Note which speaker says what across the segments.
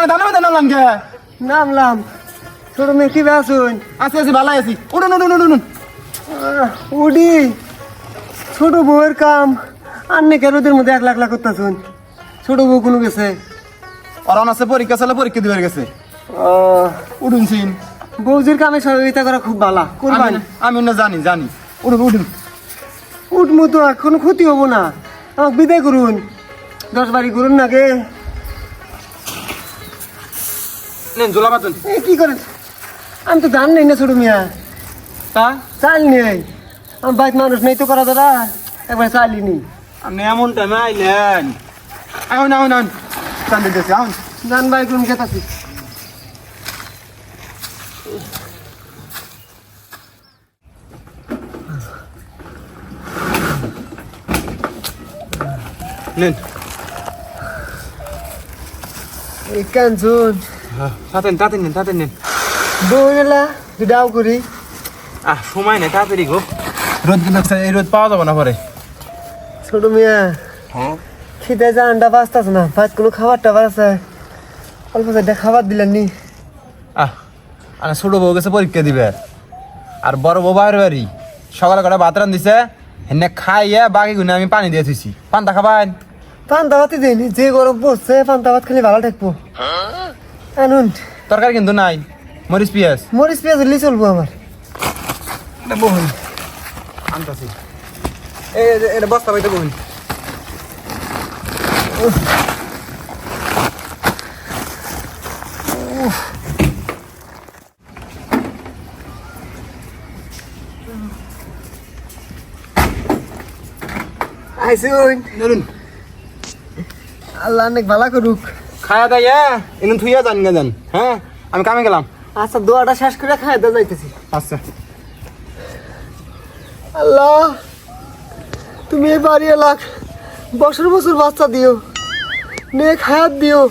Speaker 1: নামে নামলাম কে
Speaker 2: নামলাম। ছোট মেয়ে কি বেসুন?
Speaker 1: আছি ভালো আছি। উঠুন উঠুন উঠুন উঠুন।
Speaker 2: উডি ছোট বউয়ের কাম আন্নে কেরোদের মধ্যে 1 লাখ লাখ করতেছুন। ছোট বউ কোনো গেছে?
Speaker 1: অরান আছে পরীক্ষা চালে পরীক্ষা দিবার গেছে। উঠুন সিন।
Speaker 2: বউজির কামে সহযোগিতা করা খুব ভালো করবেন।
Speaker 1: আমি না জানি জানি। উঠুন উঠুন।
Speaker 2: উঠমু তো এখন ক্ষতি হবো না, আমাকে বিদায় করুন। 10 বাড়ি করুন নাকি?
Speaker 1: নেন জোলা বাতুন।
Speaker 2: কি করেন? আমি তো জান নেই না ছোট মিয়া,
Speaker 1: তা
Speaker 2: চাল নেই। আমার বাইক মানুষ নেই তো করা দাদা, একবার চালিনি।
Speaker 1: আপনি এমন টাইমে আইলেন। আউন আউন আউন চান দিতেছি আউন।
Speaker 2: জান বাইক রুম খেতাছি।
Speaker 1: নেন
Speaker 2: কাঞ্চন
Speaker 1: তাড়াতাড়ি নেন।
Speaker 2: বউ এলা দাও করি।
Speaker 1: সময় নেই তাড়াতাড়ি গো। রোদ কিন্তু এই রোদ পাওয়া যাবে না পরে।
Speaker 2: ছোট মিয়া খিদে যা আন্ডা বাঁচতাছ না, ভাত কোনো খাবার টাবার আছে? অল্প চারটা খাবার দিলেন নি?
Speaker 1: আর ছোট বউ গেছে পরীক্ষা দিবে, আর বড় বউ বাইরে বাড়ি সকালে কটা ভাত রান দিছে, হেনে খাইয়া বাকি গুনে আমি পানি দিয়ে থুইছি। পান্তা খাবান?
Speaker 2: পান্তা ভাতই দিন, যে গরম পড়ছে পান্তা ভাত খালি ভালো থাকবো। আনুন।
Speaker 1: তরকারি কিন্তু নাই, মরিচ পিঁয়াজ।
Speaker 2: মরিচ পেঁয়াজ হলেই চলবো আমার।
Speaker 1: বহুন আনতাছি। এটা বস্তা পাইতে বহুন।
Speaker 2: আইসুন।
Speaker 1: ধরুন
Speaker 2: আল্লাহ অনেক ভালো করুক।
Speaker 1: খায়া দাইয়া এনে থুইয়া যান। হ্যাঁ আমি কামে গেলাম।
Speaker 2: আচ্ছা দোয়াটা শেষ করে খাই দা যাইতেছি।
Speaker 1: আচ্ছা
Speaker 2: আল্লাহ তুমি এই বাড়ি এলাক বছর বছর বাচ্চা দিও, নেক হায়াত দিও।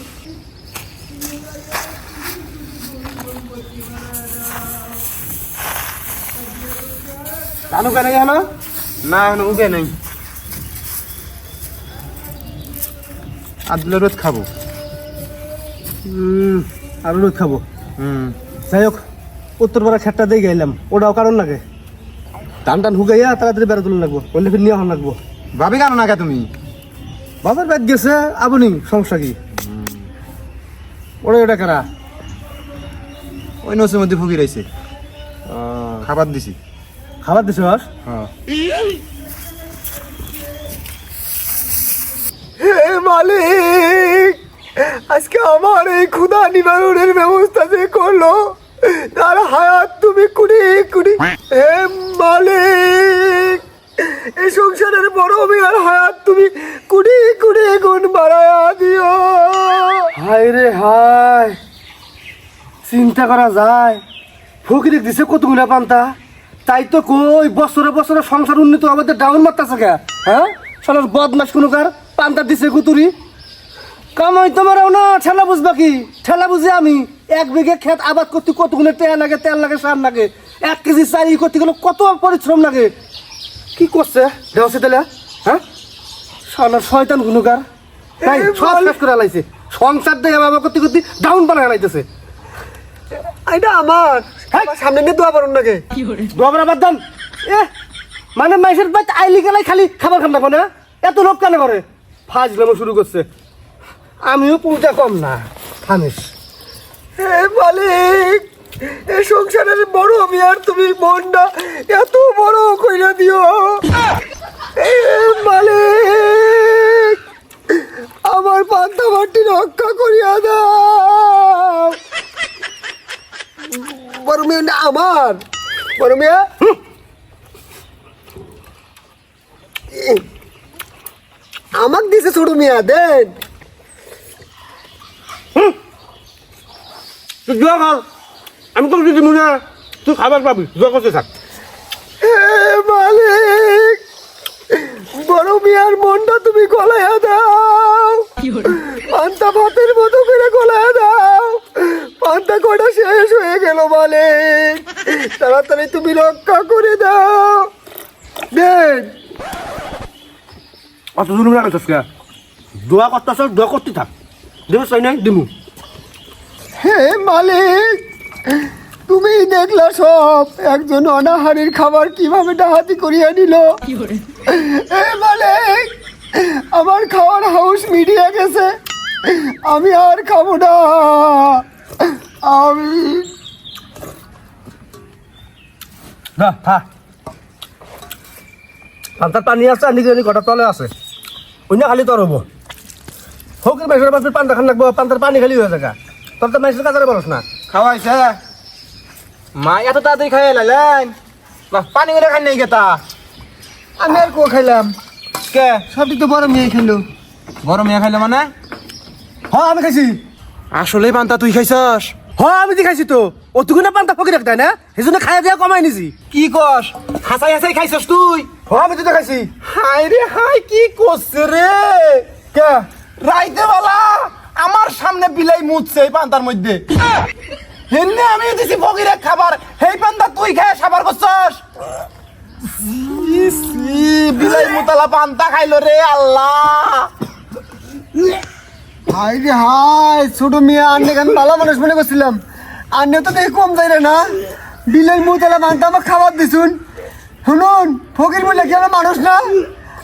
Speaker 1: জানো কেন জানো না? এখন উগে নেই। আদলে রোদ খাবো।
Speaker 2: আর রোদ খাবো। যাই হোক উত্তরপাড়া খেটটা দিয়ে গেলাম, ওটাও কারণ লাগে। টান টান হুগাইয়া তাড়াতাড়ি বেড়া তুলে লাগবো, বললে ফির নিয়ে হন লাগবো।
Speaker 1: ভাবি কেন না কে তুমি?
Speaker 2: বাবার ব্যাগ গেছে আবনি সমস্যা কি? ওটা কারা?
Speaker 1: ওই নসের মধ্যে ফুকি রয়েছে, খাবার দিছি।
Speaker 2: খাবার দিছ?
Speaker 1: হ্যাঁ।
Speaker 2: হে মালিক, আজকে আমার এই ক্ষুধা নিবারণের ব্যবস্থা যে করলো তার হায়াত তুমি কুড়ি কুড়ি। হে মালিক, এই সংসারের বড় মেয়ের হায়াত তুমি কুড়ি কুড়ি গুণ বাড়ায়া দিও। হায় রে হায়, চিন্তা করা যায় ফকিরে দিছে কতগুলা পান্তা, তাই তো কই বছরে বছরে সংসার উন্নত আমাদের ডাউন মারতেছে কে? হ্যাঁ সালার বদমাস কোনো কার পান্তা দিছে কুতুরি। কামাই তোমারও না, ঠেলা বুঝবা কি? ঠেলা বুঝে আমি 1 বিঘে ক্ষেত আবাদ করতে কতগুলো তেল লাগে সার লাগে, 1 কেজি চারি করতে গেলে কত পরিশ্রম লাগে। কি করছে দেওয়া তেলে? হ্যাঁ সালার শয়তান গুনুকার, তাই সব শেষ করে লাইছে। সংসার দেখে বাবা করতে করতে ডাউন বানায় লাইতেছে। এটা আমার সামনে নিয়ে দোয়া পারুন নাকি? দোয়া পারা বাদ দাম। মানে মাইসের বাচ্চা আইলি গেলাই খালি খাবার খান না, এত লোক কেন করে? ফাজলামো শুরু করছে। আমিও পুলটা কম না থামিস। হে মালিক, এ সংসারের বড় আমি আর তুমি মনটা এত বড় কইরা দিও। হে মালিক, আমার পান্তা ভাতটি রক্ষা করিয়া দাও। বড় মেয়ে না আমার, বড় মেয়ে আমাকে দিছে ছোট মেয়া দেন।
Speaker 1: আমি তো যদি মনে তুই খাবার পাবি, জোর করতে থাক।
Speaker 2: মালিক, বড় মিয়ার মনটা তুমি গলাইয়া দাও, পান্তা ভাতের মতো করে গলাইয়া দাও। পান্তা কটা শেষ হয়ে গেল মালিক, তাড়াতাড়ি তুমি রক্ষা করে দাও। দেন
Speaker 1: অত জুলুম লাগাইছিস কে? দোয়া করতেছ, দোয়া করতে থাক। দেব চাই নাই দিমু।
Speaker 2: হে মালিক, তুমি দেখলা সব, একজন অনাহারীর খাবার কিভাবে ডাহাতি করিয়া নিল। হে মালিক, আমার খাওয়ার হাউস মিডিয়া গেছে, আমি আর খাবো না। আমি
Speaker 3: না থা পান্তার পানি আছে আর নিজে ঘটা তলে আছে অন্য খালি তোর হবো হোক মেসের পাশে পান্তা খান লাগবো পান্তার পানি খালি হয়ে থাকা তোর তো মেসের কাছে বলস না
Speaker 1: খাওয়াইছে মা এত তাড়াতাড়ি খাইয়ে লাইলেন পানি করে খাই নাই গেতা
Speaker 2: আমি আর কো খাইলাম,
Speaker 1: কে
Speaker 2: সবই তো বড় মেয়ে খেলো।
Speaker 1: গরম ইয়া খাইলে মানে
Speaker 3: হ্যাঁ আমি খাইছি
Speaker 1: আসলেই পান্তা তুই খাইছস
Speaker 3: হ্যাঁ আমি দেখাইছি তো অতগুলো পান্তা ফকির রাখতাই না সেই জন্য খাইয়া দিয়া কমাই নিছি
Speaker 1: কি কস হাসাই হাসাই খাইছস তুই
Speaker 3: হ্যাঁ আমি তো দেখাইছি
Speaker 1: হাই রে হাই কি করছে রে
Speaker 3: কে
Speaker 1: রাইতে বেলা আমার সামনে বিলাই মুছছে এই পান্তার মধ্যে হেন্নে আমি দিছি ফকিরে খাবার হেই পান্তা তুই খায় সাবার করছস বিলাই মুতালা পান্তা খাইলো রে আল্লাহ
Speaker 2: হাই রে হাই, ছোট মেয়ে আন্নে আমি ভালো মানুষ মনে করছিলাম, আন্নে তো দেখি কম যাই রে না। বিলের মুতালা মানতে আমার খাবার দিছুন, শুনুন ফকির বলে কি আমরা মানুষ না?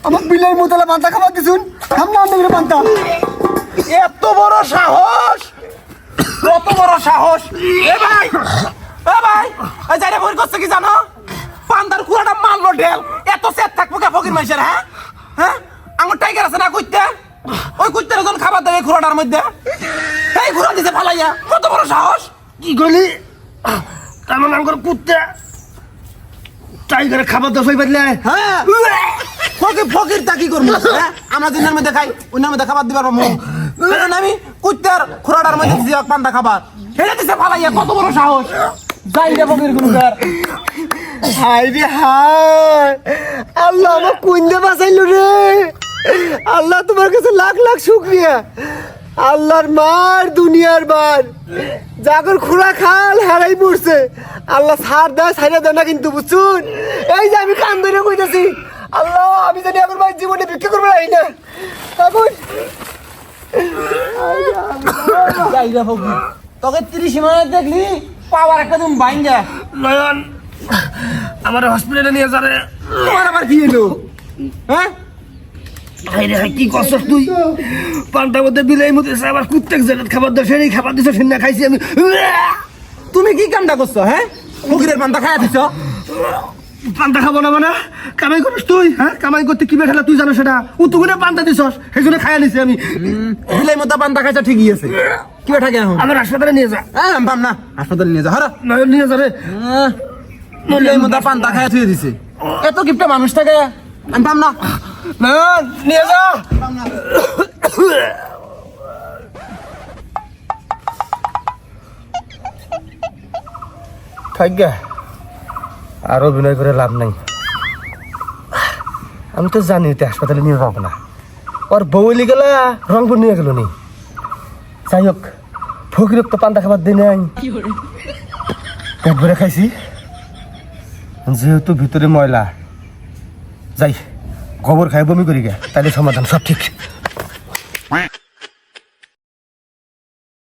Speaker 2: আমার বিলের মুতালা মানতা খাবার দিছুন, সামনে আন্নে মানতা।
Speaker 1: এত বড় সাহস কত বড় সাহস এ ভাই এই যাইরে ভুল করছে কি জানো পান্তার কুড়াটা মারলো ঢেল এত সেট থাকবো কে ফকির মানুষের হ্যাঁ হ্যাঁ আমার টাইগার আছে না কইতে ওই কুত্তের যখন খাবার দেয় এই খুঁড়াটার মধ্যে এই খুঁড়া দিতে ফালাইয়া কত বড় সাহস
Speaker 3: কি করলি তার মানে আমার কুত্তে টাইগারের খাবার দশাই পারলে
Speaker 1: হ্যাঁ ফকির তা কি করবো হ্যাঁ আমরা দিনের মধ্যে খাই অন্যের মধ্যে খাবার দিবার পাবো কারণ আমি কুত্তের খুঁড়াটার মধ্যে দিছি পান্তা খাবার হেরে দিছে ফালাইয়া কত বড় সাহস যাই রে ফকির গুলোকার
Speaker 2: হাই রে হাই, আল্লাহ আমার কুইন্দে বাঁচাইলো রে। আল্লাহ তোমার কাছে লাখ লাখ শুক্রিয়া। আল্লাহর মার দুনিয়ার বার জাগর খুঁড়া খাল হারাই পড়ছে, আল্লাহ ছাড় দেয় ছাইড়া দেয় না কিন্তু বুঝছুন। এই যে আমি কান ধরে কইতাছি, আল্লাহ আমি জানি আমার ভাই জীবনে ভিক্ষা করবো না এখন।
Speaker 1: যাই রে ফকির তোকে 30 মিনিট দেখলি পাওয়ার একটা তুমি বাইঙ্গা
Speaker 3: নয়ন আমার হসপিটালে নিয়ে যাবে
Speaker 1: তোমার আবার কি হলো হ্যাঁ
Speaker 3: হাইরে হাই কি করছস তুই পান্তার মধ্যে বিলাই মধ্যে আবার কুত্তে জায়গা খাবার দাও সেই খাবার দিছ সেনা খাইছি আমি
Speaker 1: তুমি কি কামটা করছো হ্যাঁ ফকিরের পান্তা খাইয়া দিছ
Speaker 3: পান্তা খাবো না মানে কামাই করিস তুই হ্যাঁ কামাই করতে কি বেঠালা তুই জানো সেটা উতুগুনে পান্তা দিছস সেই জন্য খাইয়া নিছি আমি
Speaker 1: বিলাই মতো পান্তা খাইছা ঠিকই আছে কি থাকে এখন
Speaker 3: আমার হাসপাতালে নিয়ে যা
Speaker 1: হ্যাঁ আমি পাম না হাসপাতালে নিয়ে যা হর
Speaker 3: নয়ন নিয়ে যা রে
Speaker 1: বিলাই মতো পান্তা খাইয়া থুয়ে দিছে এত কিপটা মানুষ থাকে আমি পাম না
Speaker 3: নয়ন নিয়ে যা থাকবে আর অভিনয় করে লাভ নাই আমি তো জানি তুই হাসপাতালে নিয়ে যাবো না ওর বউলি গেলা রংপুর নিয়ে গেল নি যাই হোক ফকিরক তো পান্তা খাবার দিই নাই পেট ভরে খাইছি যেহেতু ভিতরে ময়লা যাই গোবর খাই বমি করি গে তাহলে সমাধান সব ঠিক